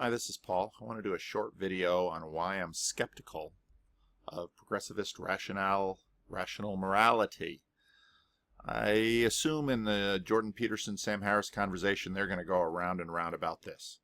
Hi, this is Paul. I want to do a short video on why I'm skeptical of progressivist rational morality. I assume in the Jordan Peterson, Sam Harris conversation, they're going to go around and around about this.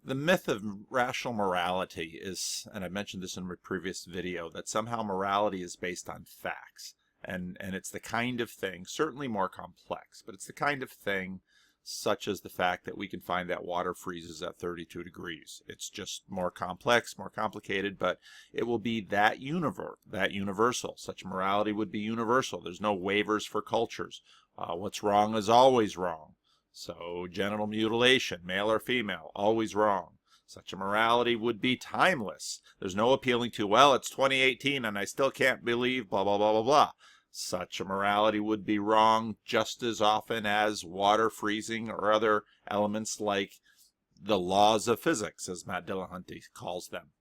The myth of rational morality is, and I mentioned this in my previous video, that somehow morality is based on facts. And it's the kind of thing, certainly more complex, but it's the kind of thing such as the fact that we can find that water freezes at 32 degrees. It's just more complex, more complicated, but it will be that universal. Such morality would be universal. There's no waivers for cultures. What's wrong is always wrong. So genital mutilation, male or female, always wrong. Such a morality would be timeless. There's no appealing to, well, it's 2018 and I still can't believe blah, blah, blah, blah, blah. Such a morality would be wrong just as often as water freezing or other elements like the laws of physics, as Matt Dillahunty calls them.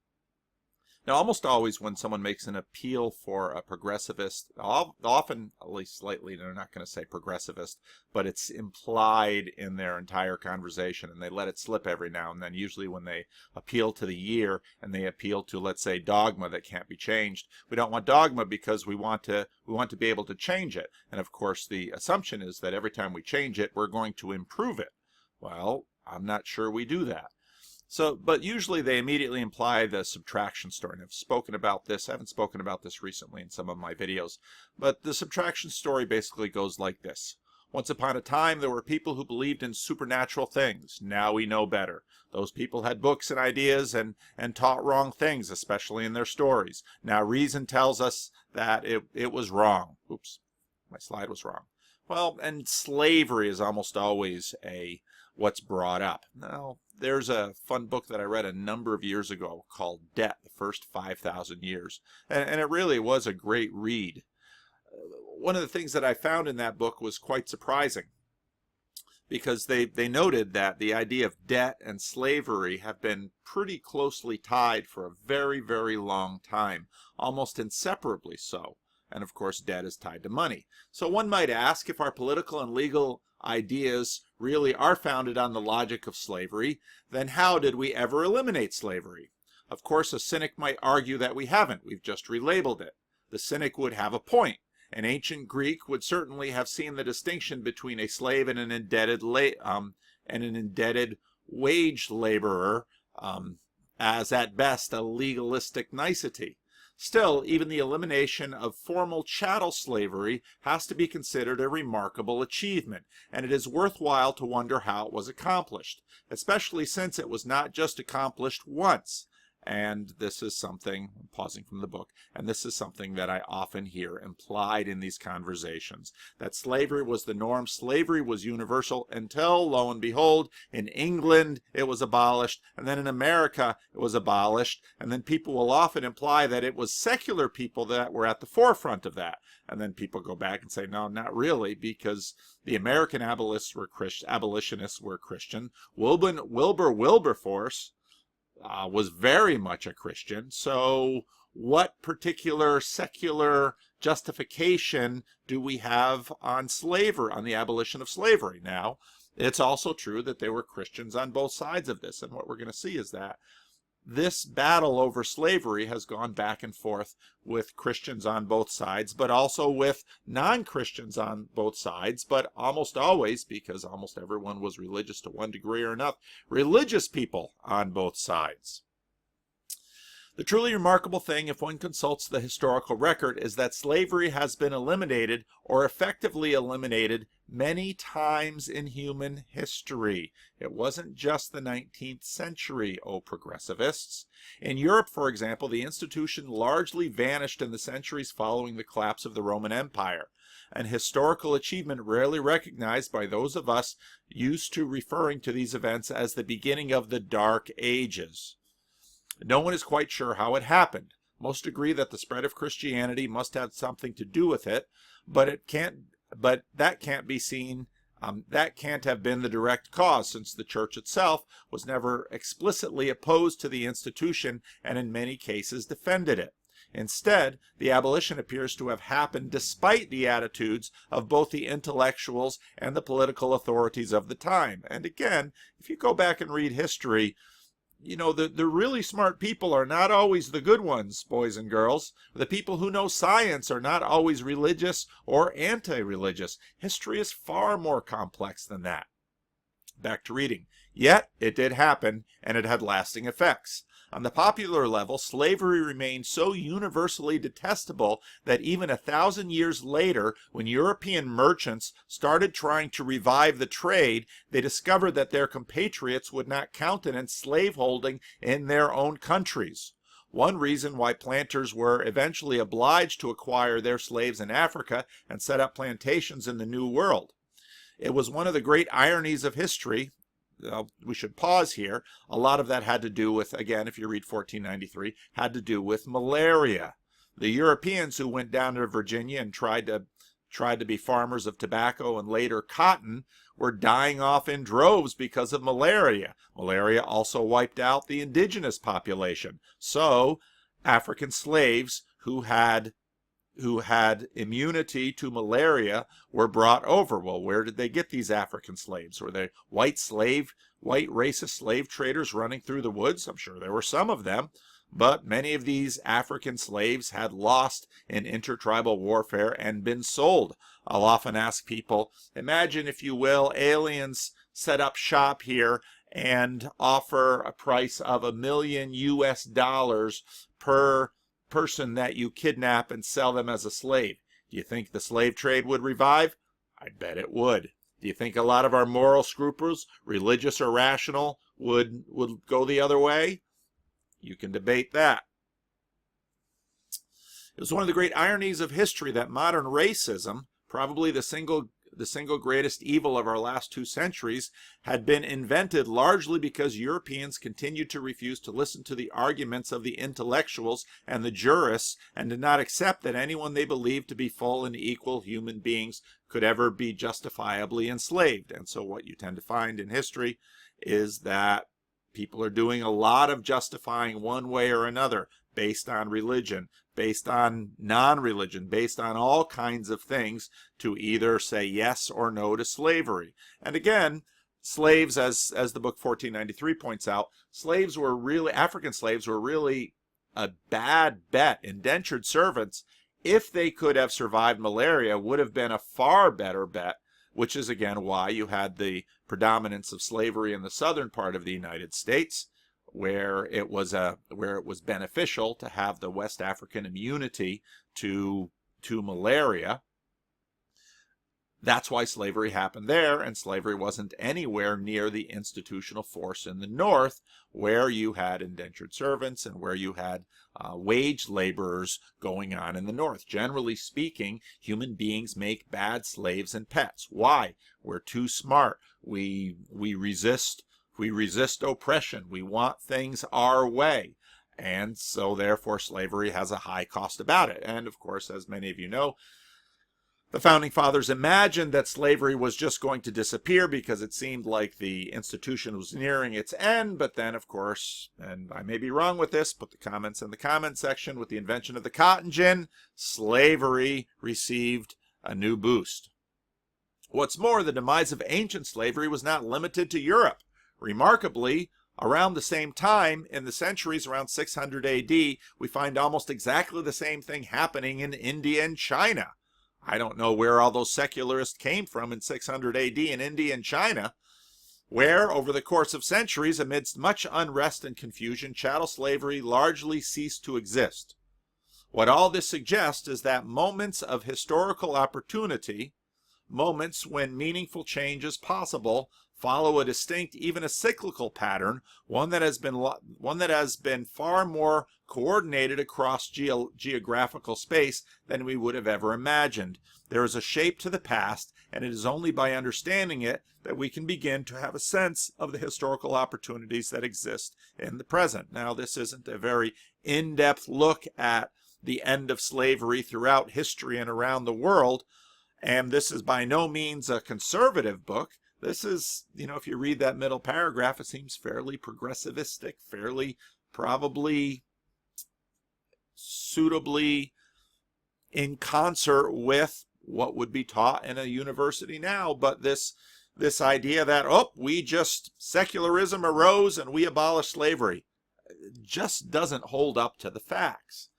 Now, almost always when someone makes an appeal for a progressivist, often, at least slightly, they're not going to say progressivist, but it's implied in their entire conversation, and they let it slip every now and then. Usually when they appeal to the year and they appeal to, let's say, dogma that can't be changed, we don't want dogma because we want to be able to change it. And of course, the assumption is that every time we change it, we're going to improve it. Well, I'm not sure we do that. But usually they immediately imply the subtraction story. And I've spoken about this. I haven't spoken about this recently in some of my videos. But the subtraction story basically goes like this. Once upon a time, there were people who believed in supernatural things. Now we know better. Those people had books and ideas and taught wrong things, especially in their stories. Now reason tells us that it was wrong. Oops, my slide was wrong. Well, and slavery is almost always what's brought up. Now, there's a fun book that I read a number of years ago called Debt, the First 5,000 Years. And it really was a great read. One of the things that I found in that book was quite surprising, because they noted that the idea of debt and slavery have been pretty closely tied for a very, very long time, almost inseparably so. And of course, debt is tied to money. So one might ask, if our political and legal ideas really are founded on the logic of slavery, then how did we ever eliminate slavery? Of course, a cynic might argue that we haven't. We've just relabeled it. The cynic would have a point. An ancient Greek would certainly have seen the distinction between a slave and an indebted wage laborer as at best a legalistic nicety. Still, even the elimination of formal chattel slavery has to be considered a remarkable achievement, and it is worthwhile to wonder how it was accomplished, especially since it was not just accomplished once. And this is something, I'm pausing from the book, and this is something that I often hear implied in these conversations, that slavery was the norm, slavery was universal until, lo and behold, in England it was abolished, and then in America it was abolished, and then people will often imply that it was secular people that were at the forefront of that. And then people go back and say, no, not really, because the American abolitionists were Christian. Wilbur Wilberforce was very much a Christian. So what particular secular justification do we have on slavery, on the abolition of slavery? Now, it's also true that there were Christians on both sides of this. And what we're going to see is that this battle over slavery has gone back and forth with Christians on both sides, but also with non-Christians on both sides, but almost always, because almost everyone was religious to one degree or another, religious people on both sides. The truly remarkable thing, if one consults the historical record, is that slavery has been eliminated, or effectively eliminated, many times in human history. It wasn't just the 19th century, oh progressivists. In Europe, for example, the institution largely vanished in the centuries following the collapse of the Roman Empire, an historical achievement rarely recognized by those of us used to referring to these events as the beginning of the Dark Ages. No one is quite sure how it happened. Most agree that the spread of Christianity must have something to do with it, but that can't be seen. That can't have been the direct cause, since the church itself was never explicitly opposed to the institution and in many cases defended it. Instead, the abolition appears to have happened despite the attitudes of both the intellectuals and the political authorities of the time. And again, if you go back and read history, the really smart people are not always the good ones, boys and girls. The people who know science are not always religious or anti-religious. History is far more complex than that. Back to reading. Yet, it did happen, and it had lasting effects. On the popular level, slavery remained so universally detestable that even 1,000 years later, when European merchants started trying to revive the trade, they discovered that their compatriots would not countenance slaveholding in their own countries. One reason why planters were eventually obliged to acquire their slaves in Africa and set up plantations in the New World. It was one of the great ironies of history. We should pause here. A lot of that had to do with, again, if you read 1493, had to do with malaria. The Europeans who went down to Virginia and tried to be farmers of tobacco and later cotton were dying off in droves because of malaria. Malaria also wiped out the indigenous population. So African slaves who had immunity to malaria were brought over. Well, where did they get these African slaves? Were they white racist slave traders running through the woods? I'm sure there were some of them, but many of these African slaves had lost in intertribal warfare and been sold. I'll often ask people, imagine, if you will, aliens set up shop here and offer a price of $1 million US per person that you kidnap and sell them as a slave. Do you think the slave trade would revive? I bet it would. Do you think a lot of our moral scruples, religious or rational, would go the other way? You can debate that. It was one of the great ironies of history that modern racism, probably the single greatest evil of our last 2 centuries, had been invented largely because Europeans continued to refuse to listen to the arguments of the intellectuals and the jurists and did not accept that anyone they believed to be full and equal human beings could ever be justifiably enslaved. And so what you tend to find in history is that people are doing a lot of justifying one way or another based on religion, based on non-religion, based on all kinds of things to either say yes or no to slavery. And again, slaves, as the book 1493 points out, African slaves were really a bad bet. Indentured servants, if they could have survived malaria, would have been a far better bet, which is again why you had the predominance of slavery in the southern part of the United States, where it was beneficial to have the West African immunity to malaria. That's why slavery happened there, and slavery wasn't anywhere near the institutional force in the North, where you had indentured servants and where you had wage laborers going on in the North. Generally speaking, human beings make bad slaves and pets. Why? We're too smart. We resist oppression. We want things our way. And so therefore slavery has a high cost about it. And of course, as many of you know, the Founding Fathers imagined that slavery was just going to disappear because it seemed like the institution was nearing its end. But then, of course, and I may be wrong with this, put the comments in the comment section, with the invention of the cotton gin, slavery received a new boost. What's more, the demise of ancient slavery was not limited to Europe. Remarkably, around the same time, in the centuries around 600 AD, we find almost exactly the same thing happening in India and China. I don't know where all those secularists came from in 600 AD in India and China, where, over the course of centuries, amidst much unrest and confusion, chattel slavery largely ceased to exist. What all this suggests is that moments of historical opportunity, moments when meaningful change is possible, follow a distinct, even a cyclical pattern, one that has been far more coordinated across geographical space than we would have ever imagined. There is a shape to the past, and it is only by understanding it that we can begin to have a sense of the historical opportunities that exist in the present. Now, this isn't a very in-depth look at the end of slavery throughout history and around the world, and this is by no means a conservative book. This is, if you read that middle paragraph, it seems fairly progressivistic, fairly probably suitably in concert with what would be taught in a university now. But this this idea that, oh, secularism arose and we abolished slavery, just doesn't hold up to the facts.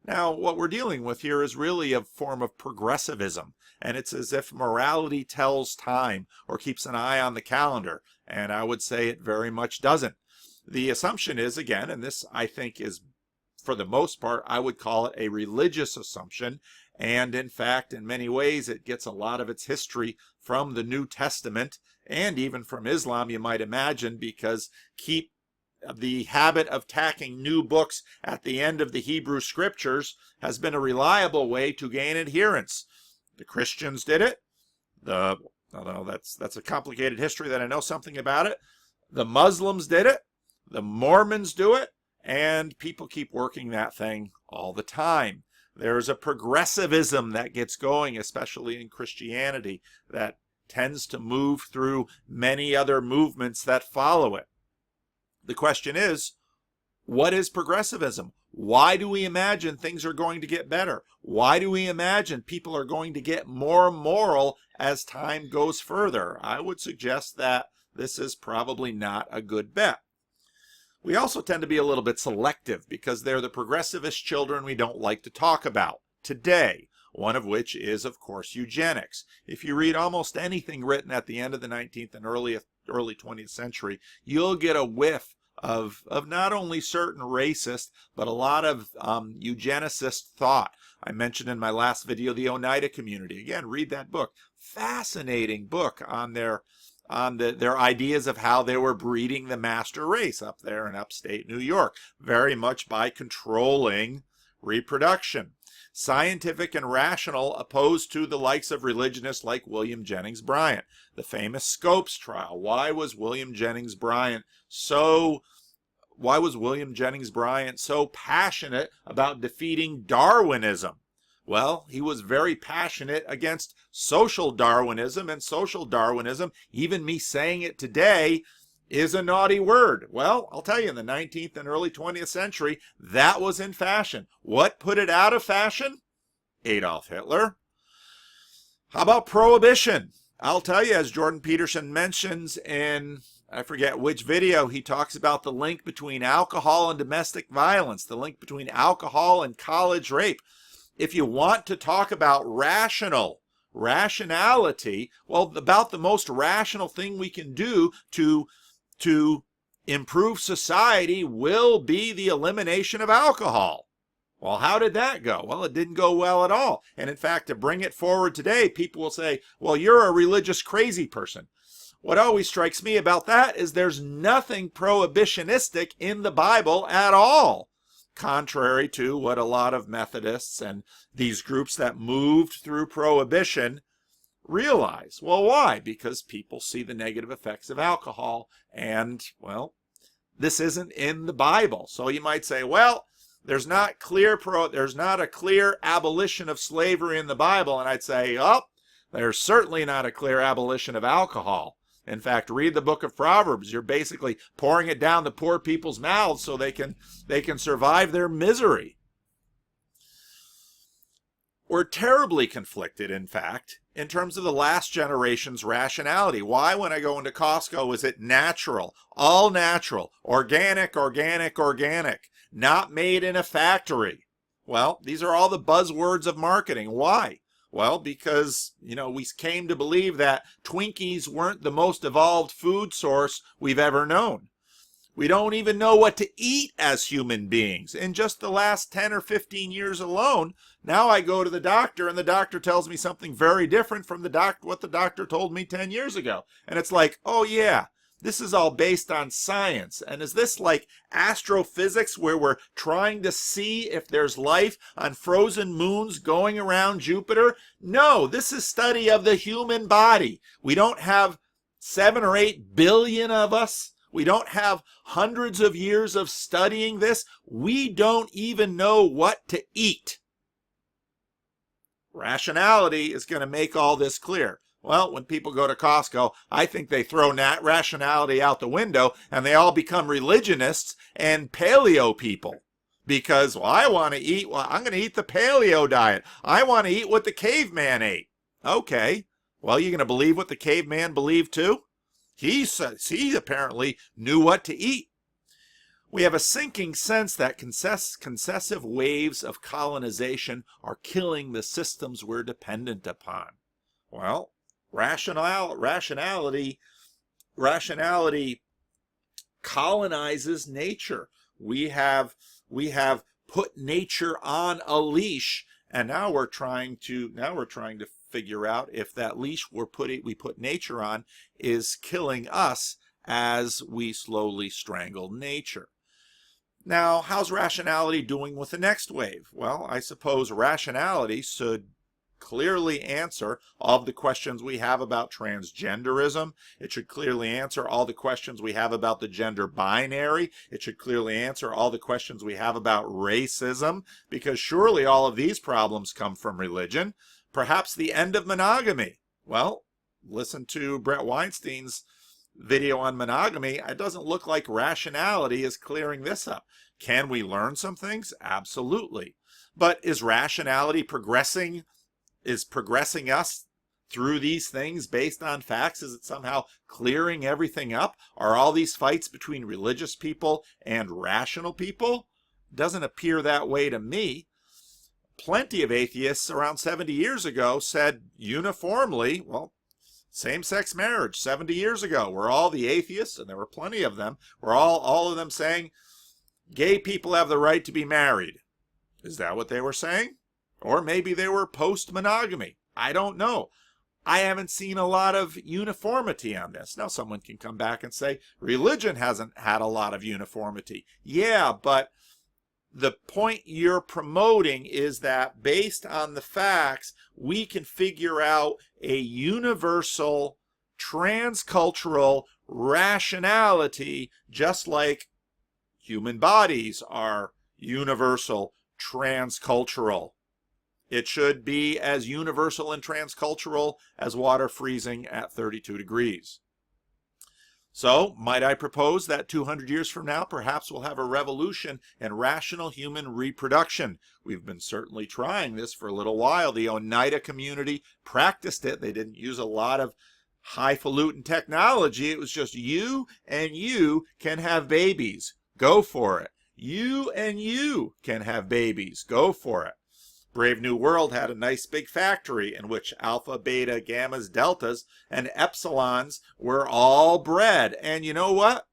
Now, what we're dealing with here is really a form of progressivism, and it's as if morality tells time or keeps an eye on the calendar, and I would say it very much doesn't. The assumption is, again, and this I think is, for the most part, I would call it a religious assumption, and in fact, in many ways, it gets a lot of its history from the New Testament, and even from Islam, you might imagine, because the habit of tacking new books at the end of the Hebrew scriptures has been a reliable way to gain adherence. The Christians did it. Although that's a complicated history that I know something about it. The Muslims did it. The Mormons do it. And people keep working that thing all the time. There's a progressivism that gets going, especially in Christianity, that tends to move through many other movements that follow it. The question is, what is progressivism? Why do we imagine things are going to get better? Why do we imagine people are going to get more moral as time goes further? I would suggest that this is probably not a good bet. We also tend to be a little bit selective because they're the progressivist children we don't like to talk about today, one of which is, of course, eugenics. If you read almost anything written at the end of the 19th and early 20th century, you'll get a whiff of not only certain racist, but a lot of eugenicist thought. I mentioned in my last video the Oneida community. Again, read that book. Fascinating book on their ideas of how they were breeding the master race up there in upstate New York, very much by controlling reproduction. Scientific and rational, opposed to the likes of religionists like William Jennings Bryan. The famous Scopes trial. Why was William Jennings Bryan so passionate about defeating Darwinism? Well, he was very passionate against social Darwinism, and social Darwinism, even me saying it today, is a naughty word. Well, I'll tell you, in the 19th and early 20th century, that was in fashion. What put it out of fashion? Adolf Hitler. How about prohibition? I'll tell you, as Jordan Peterson mentions in, I forget which video, he talks about the link between alcohol and domestic violence, the link between alcohol and college rape. If you want to talk about rationality, well, about the most rational thing we can do to improve society will be the elimination of alcohol. Well, how did that go? Well, it didn't go well at all. And in fact, to bring it forward today, people will say, well, you're a religious crazy person. What always strikes me about that is there's nothing prohibitionistic in the Bible at all, contrary to what a lot of Methodists and these groups that moved through prohibition realize. Well, why? Because people see the negative effects of alcohol, and, well, this isn't in the Bible. So you might say, well, there's not a clear abolition of slavery in the Bible, and I'd say, oh, there's certainly not a clear abolition of alcohol. In fact, read the book of Proverbs. You're basically pouring it down the poor people's mouths so they can survive their misery. We're terribly conflicted, in fact, in terms of the last generation's rationality. Why, when I go into Costco, is it natural, all natural, organic, not made in a factory? Well, these are all the buzzwords of marketing. Why? Well, because, we came to believe that Twinkies weren't the most evolved food source we've ever known. We don't even know what to eat as human beings. In just the last 10 or 15 years alone, now I go to the doctor and the doctor tells me something very different from what the doctor told me 10 years ago. And it's like, oh yeah, this is all based on science. And is this like astrophysics where we're trying to see if there's life on frozen moons going around Jupiter? No, this is study of the human body. We don't have 7 or 8 billion of us. We don't have hundreds of years of studying this. We don't even know what to eat. Rationality is going to make all this clear. Well, when people go to Costco, I think they throw rationality out the window and they all become religionists and paleo people. Because, well, I'm going to eat the paleo diet. I want to eat what the caveman ate. Okay. Well, you going to believe what the caveman believed too? He apparently knew what to eat. We have a sinking sense that concessive waves of colonization are killing the systems we're dependent upon. Well, rationality colonizes nature. We have put nature on a leash, and now we're trying to figure out if that leash we put nature on is killing us as we slowly strangle nature. Now, how's rationality doing with the next wave? Well, I suppose rationality should clearly answer all of the questions we have about transgenderism. It should clearly answer all the questions we have about the gender binary. It should clearly answer all the questions we have about racism, because surely all of these problems come from religion. Perhaps the end of monogamy. Well, listen to Brett Weinstein's video on monogamy. It doesn't look like rationality is clearing this up. Can we learn some things? Absolutely. But is rationality progressing us through these things based on facts? Is it somehow clearing everything up? Are all these fights between religious people and rational people? Doesn't appear that way to me. Plenty of atheists around 70 years ago said uniformly, well, same-sex marriage 70 years ago, were all the atheists, and there were plenty of them, were all of them saying gay people have the right to be married. Is that what they were saying? Or maybe they were post-monogamy. I don't know. I haven't seen a lot of uniformity on this. Now, someone can come back and say religion hasn't had a lot of uniformity. Yeah, but the point you're promoting is that based on the facts, we can figure out a universal transcultural rationality, just like human bodies are universal transcultural. It should be as universal and transcultural as water freezing at 32 degrees. So, might I propose that 200 years from now, perhaps we'll have a revolution in rational human reproduction? We've been certainly trying this for a little while. The Oneida community practiced it. They didn't use a lot of highfalutin technology. It was just you and you can have babies. Go for it. You and you can have babies. Go for it. Brave New World had a nice big factory in which alpha, beta, gammas, deltas, and epsilons were all bred. And you know what?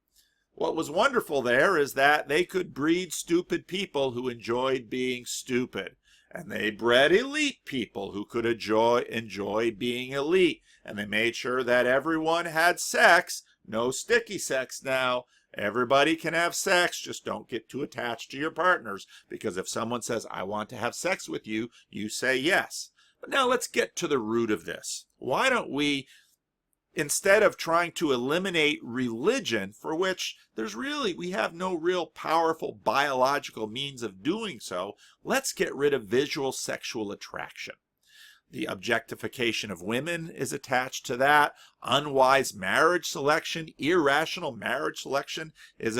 What was wonderful there is that they could breed stupid people who enjoyed being stupid. And they bred elite people who could enjoy being elite. And they made sure that everyone had sex. No sticky sex now. Everybody can have sex, just don't get too attached to your partners, because if someone says, I want to have sex with you, you say yes. But now let's get to the root of this. Why don't we, instead of trying to eliminate religion, for which we have no real powerful biological means of doing so, let's get rid of visual sexual attraction. The objectification of women is attached to that. Unwise marriage selection, irrational marriage selection is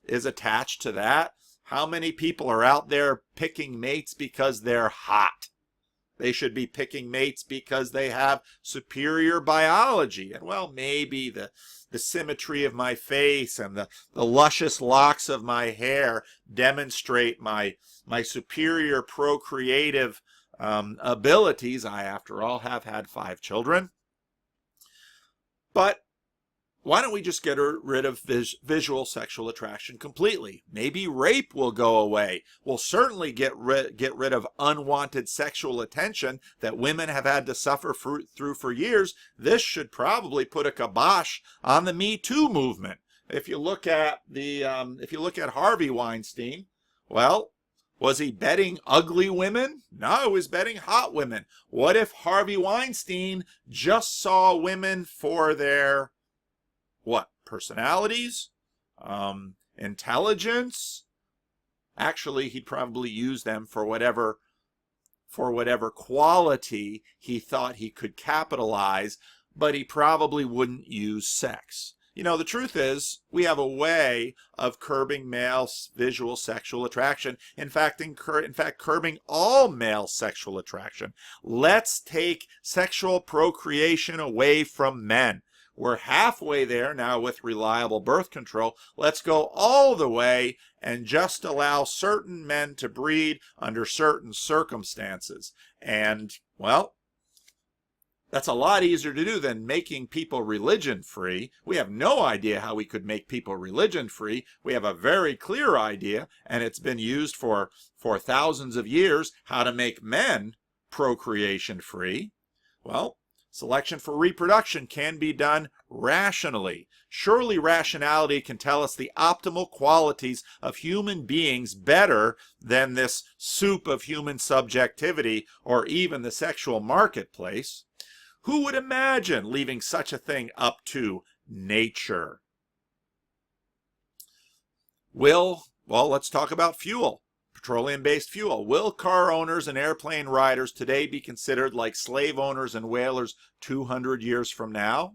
attached to that. How many people are out there picking mates because they're hot? They should be picking mates because they have superior biology. And well, maybe the symmetry of my face and the luscious locks of my hair demonstrate my superior procreative abilities. I, after all, have had 5 children. But why don't we just get rid of visual sexual attraction completely? Maybe rape will go away. We'll certainly get rid of unwanted sexual attention that women have had to suffer through for years. This should probably put a kibosh on the Me Too movement. If you look at Harvey Weinstein, well, was he betting ugly women? No, he was betting hot women. What if Harvey Weinstein just saw women for their, personalities? Intelligence? Actually, he'd probably use them for whatever quality he thought he could capitalize, but he probably wouldn't use sex. You know, the truth is, we have a way of curbing male visual sexual attraction. In fact, curbing all male sexual attraction. Let's take sexual procreation away from men. We're halfway there now with reliable birth control. Let's go all the way and just allow certain men to breed under certain circumstances. And, well, that's a lot easier to do than making people religion free. We have no idea how we could make people religion free. We have a very clear idea, and it's been used for thousands of years, how to make men procreation free. Well, selection for reproduction can be done rationally. Surely rationality can tell us the optimal qualities of human beings better than this soup of human subjectivity or even the sexual marketplace. Who would imagine leaving such a thing up to nature? Well, let's talk about fuel. Petroleum-based fuel. Will car owners and airplane riders today be considered like slave owners and whalers 200 years from now?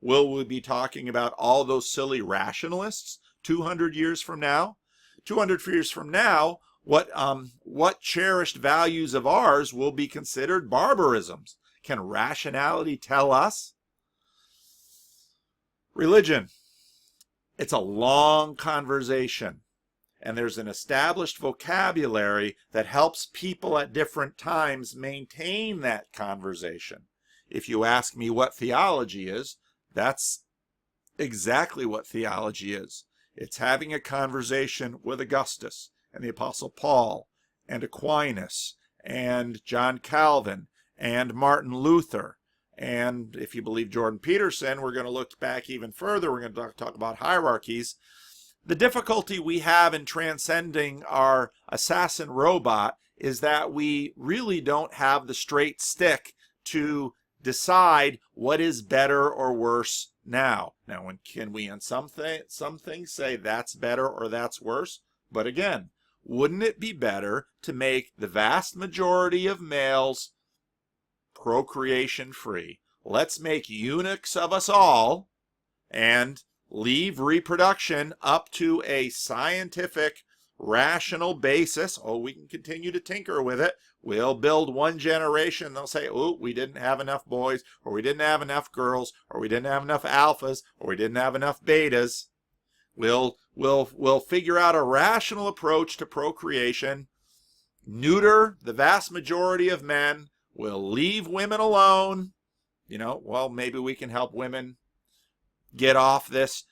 Will we be talking about all those silly rationalists 200 years from now? 200 years from now, what cherished values of ours will be considered barbarisms? Can rationality tell us? Religion. It's a long conversation, and there's an established vocabulary that helps people at different times maintain that conversation. If you ask me what theology is, that's exactly what theology is. It's having a conversation with Augustus and the Apostle Paul and Aquinas and John Calvin and Martin Luther. And if you believe Jordan Peterson, we're going to look back even further. We're going to talk about hierarchies. The difficulty we have in transcending our assassin robot is that we really don't have the straight stick to decide what is better or worse now. Now, can we on some things say that's better or that's worse? But again, wouldn't it be better to make the vast majority of males procreation free? Let's make eunuchs of us all and leave reproduction up to a scientific, rational basis. Oh, we can continue to tinker with it. We'll build one generation. They'll say, oh, we didn't have enough boys, or we didn't have enough girls, or we didn't have enough alphas, or we didn't have enough betas. We'll figure out a rational approach to procreation, neuter the vast majority of men. We'll leave women alone. You know, well, maybe we can help women get off this,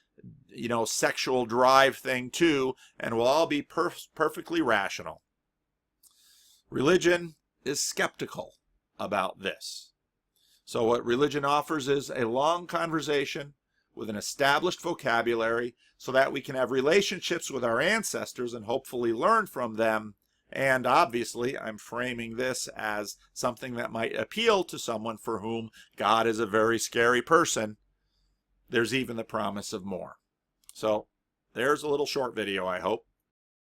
sexual drive thing too, and we'll all be perfectly rational. Religion is skeptical about this. So what religion offers is a long conversation with an established vocabulary so that we can have relationships with our ancestors and hopefully learn from them. And obviously, I'm framing this as something that might appeal to someone for whom God is a very scary person. There's even the promise of more. So there's a little short video, I hope.